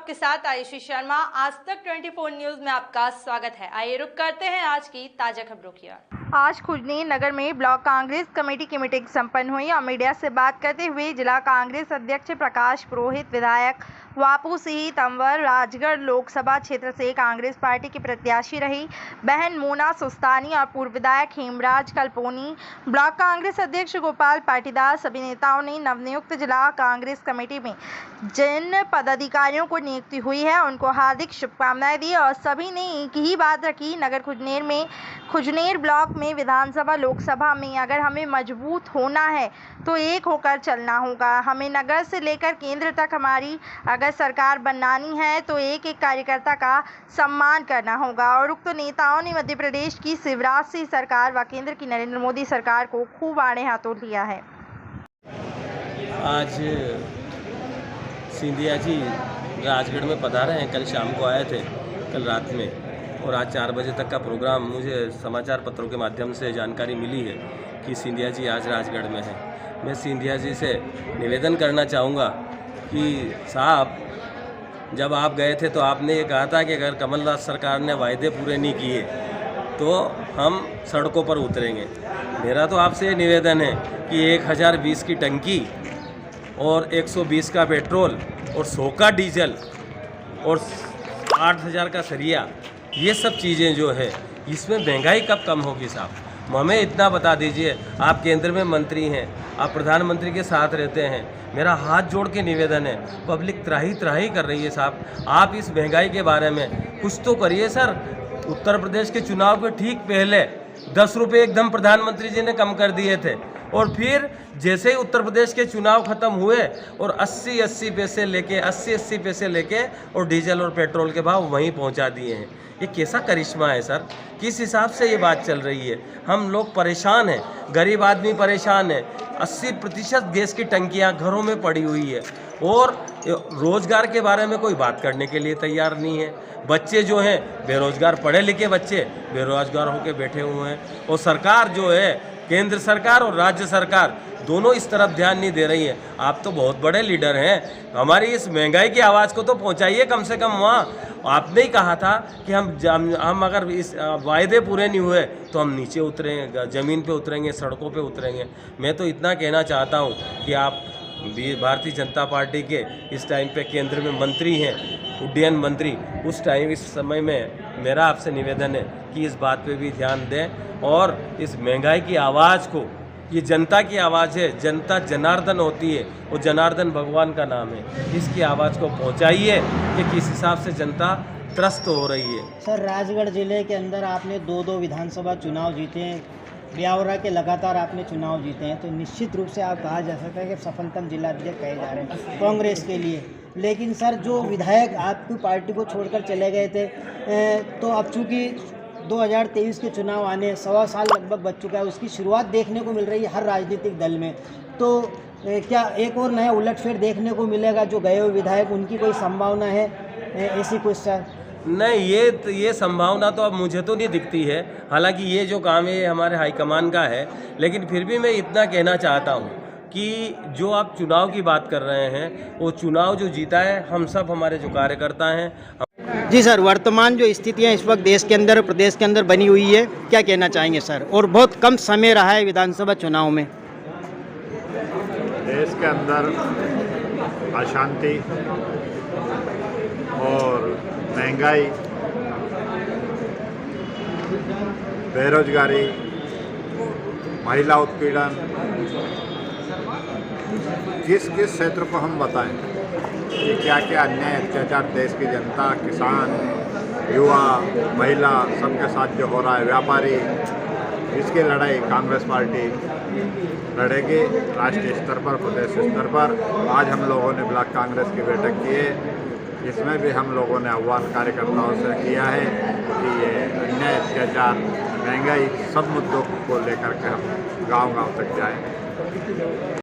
आपके साथ आयुषी शर्मा। आज तक 24 न्यूज में आपका स्वागत है। आइए रुक करते हैं आज की ताजा खबरों की ओर। आज खुजनेर नगर में ब्लॉक कांग्रेस कमेटी की मीटिंग संपन्न हुई और मीडिया से बात करते हुए जिला कांग्रेस अध्यक्ष प्रकाश पुरोहित, विधायक वापू सिंह तंवर राजगढ़ लोकसभा क्षेत्र से कांग्रेस पार्टी की प्रत्याशी रही बहन मोना सुस्तानी और पूर्व विधायक हेमराज कल्पोनी, ब्लॉक कांग्रेस अध्यक्ष गोपाल पाटीदार, सभी नेताओं ने नवनियुक्त जिला कांग्रेस कमेटी में जिन पदाधिकारियों को नियुक्ति हुई है उनको हार्दिक शुभकामनाएं दी और सभी ने एक ही बात रखी। नगर खुजनेर ब्लॉक में विधानसभा लोकसभा में अगर हमें मजबूत होना है तो एक होकर चलना होगा। हमें नगर से लेकर केंद्र तक हमारी अगर सरकार बनानी है तो एक एक कार्यकर्ता का सम्मान करना होगा। और उक्त नेताओं ने मध्य प्रदेश की शिवराज सिंह सरकार व केंद्र की नरेंद्र मोदी सरकार को खूब आड़े हाथों लिया है। आज सिंधिया जी राजगढ़ में पधारे हैं। कल शाम को आए थे, कल रात में, और आज 4 बजे तक का प्रोग्राम मुझे समाचार पत्रों के माध्यम से जानकारी मिली है कि सिंधिया जी आज राजगढ़ में हैं। मैं सिंधिया जी से निवेदन करना चाहूँगा कि साहब, जब आप गए थे तो आपने ये कहा था कि अगर कमलनाथ सरकार ने वायदे पूरे नहीं किए तो हम सड़कों पर उतरेंगे। मेरा तो आपसे ये निवेदन है कि 1020 की टंकी और 120 का पेट्रोल और 100 का डीजल और 8000 का सरिया, ये सब चीज़ें जो है इसमें महंगाई कब कम होगी साहब? हमें इतना बता दीजिए। आप केंद्र में मंत्री हैं, आप प्रधानमंत्री के साथ रहते हैं। मेरा हाथ जोड़ के निवेदन है, पब्लिक त्राही त्राही कर रही है साहब, आप इस महंगाई के बारे में कुछ तो करिए सर। उत्तर प्रदेश के चुनाव के ठीक पहले 10 रुपये एकदम प्रधानमंत्री जी ने कम कर दिए थे, और फिर जैसे ही उत्तर प्रदेश के चुनाव खत्म हुए और 80 पैसे लेके और डीजल और पेट्रोल के भाव वहीं पहुंचा दिए हैं। ये कैसा करिश्मा है सर? किस हिसाब से ये बात चल रही है? हम लोग परेशान हैं, गरीब आदमी परेशान है। 80% गैस की टंकियां घरों में पड़ी हुई है और रोजगार के बारे में कोई बात करने के लिए तैयार नहीं है। बच्चे जो हैं बेरोजगार, पढ़े लिखे बच्चे बेरोजगार होकर बैठे हुए हैं, और सरकार जो है केंद्र सरकार और राज्य सरकार दोनों इस तरफ ध्यान नहीं दे रही है। आप तो बहुत बड़े लीडर हैं, हमारी इस महंगाई की आवाज़ को तो पहुंचाइए कम से कम वहाँ। आपने ही कहा था कि हम अगर इस वायदे पूरे नहीं हुए तो हम नीचे उतरेंगे, ज़मीन पे उतरेंगे, सड़कों पे उतरेंगे। मैं तो इतना कहना चाहता हूँ कि आप भारतीय जनता पार्टी के इस टाइम पे केंद्र में मंत्री हैं, उड्डयन मंत्री, उस टाइम इस समय में मेरा आपसे निवेदन है कि इस बात पे भी ध्यान दें और इस महंगाई की आवाज़ को, ये जनता की आवाज़ है, जनता जनार्दन होती है, वो जनार्दन भगवान का नाम है, इसकी आवाज़ को पहुंचाइए कि किस हिसाब से जनता त्रस्त हो रही है। सर, राजगढ़ जिले के अंदर आपने 2 विधानसभा चुनाव जीते हैं, ब्यावरा के लगातार आपने चुनाव जीते हैं, तो निश्चित रूप से आप कहा जा सकता है कि सफलतम जिलाध्यक्ष कहे जा रहे हैं कांग्रेस के लिए। लेकिन सर, जो विधायक आपकी पार्टी को छोड़कर चले गए थे, तो अब चूँकि 2023 के चुनाव आने 1.25 साल लगभग बच चुका है, उसकी शुरुआत देखने को मिल रही है हर राजनीतिक दल में, तो क्या एक और नया उलटफेर देखने को मिलेगा? जो गए हुए विधायक, उनकी कोई संभावना है ऐसी कुछ सर? नहीं, ये संभावना तो अब मुझे तो नहीं दिखती है। हालांकि ये जो काम है हमारे हाईकमान का है, लेकिन फिर भी मैं इतना कहना चाहता हूँ कि जो आप चुनाव की बात कर रहे हैं, वो चुनाव जो जीता है हम सब, हमारे जो कार्यकर्ता हैं। जी सर, वर्तमान जो स्थितियाँ इस वक्त देश के अंदर, प्रदेश के अंदर बनी हुई है, क्या कहना चाहेंगे सर? और बहुत कम समय रहा है विधानसभा चुनाव में। देश के अंदर अशांति और महंगाई, बेरोजगारी, महिला उत्पीड़न, किस किस क्षेत्र को हम बताएं कि क्या क्या अन्याय अत्याचार देश की जनता, किसान, युवा, महिला सबके साथ जो हो रहा है, व्यापारी, इसकी लड़ाई कांग्रेस पार्टी लड़ेगी राष्ट्रीय स्तर पर, प्रदेश स्तर पर। आज हम लोगों ने ब्लॉक कांग्रेस की बैठक की है, इसमें भी हम लोगों ने आह्वान कार्यकर्ताओं से किया है कि ये अन्याय अत्याचार, महंगाई, सब मुद्दों को लेकर के हम गांव-गांव तक जाएं।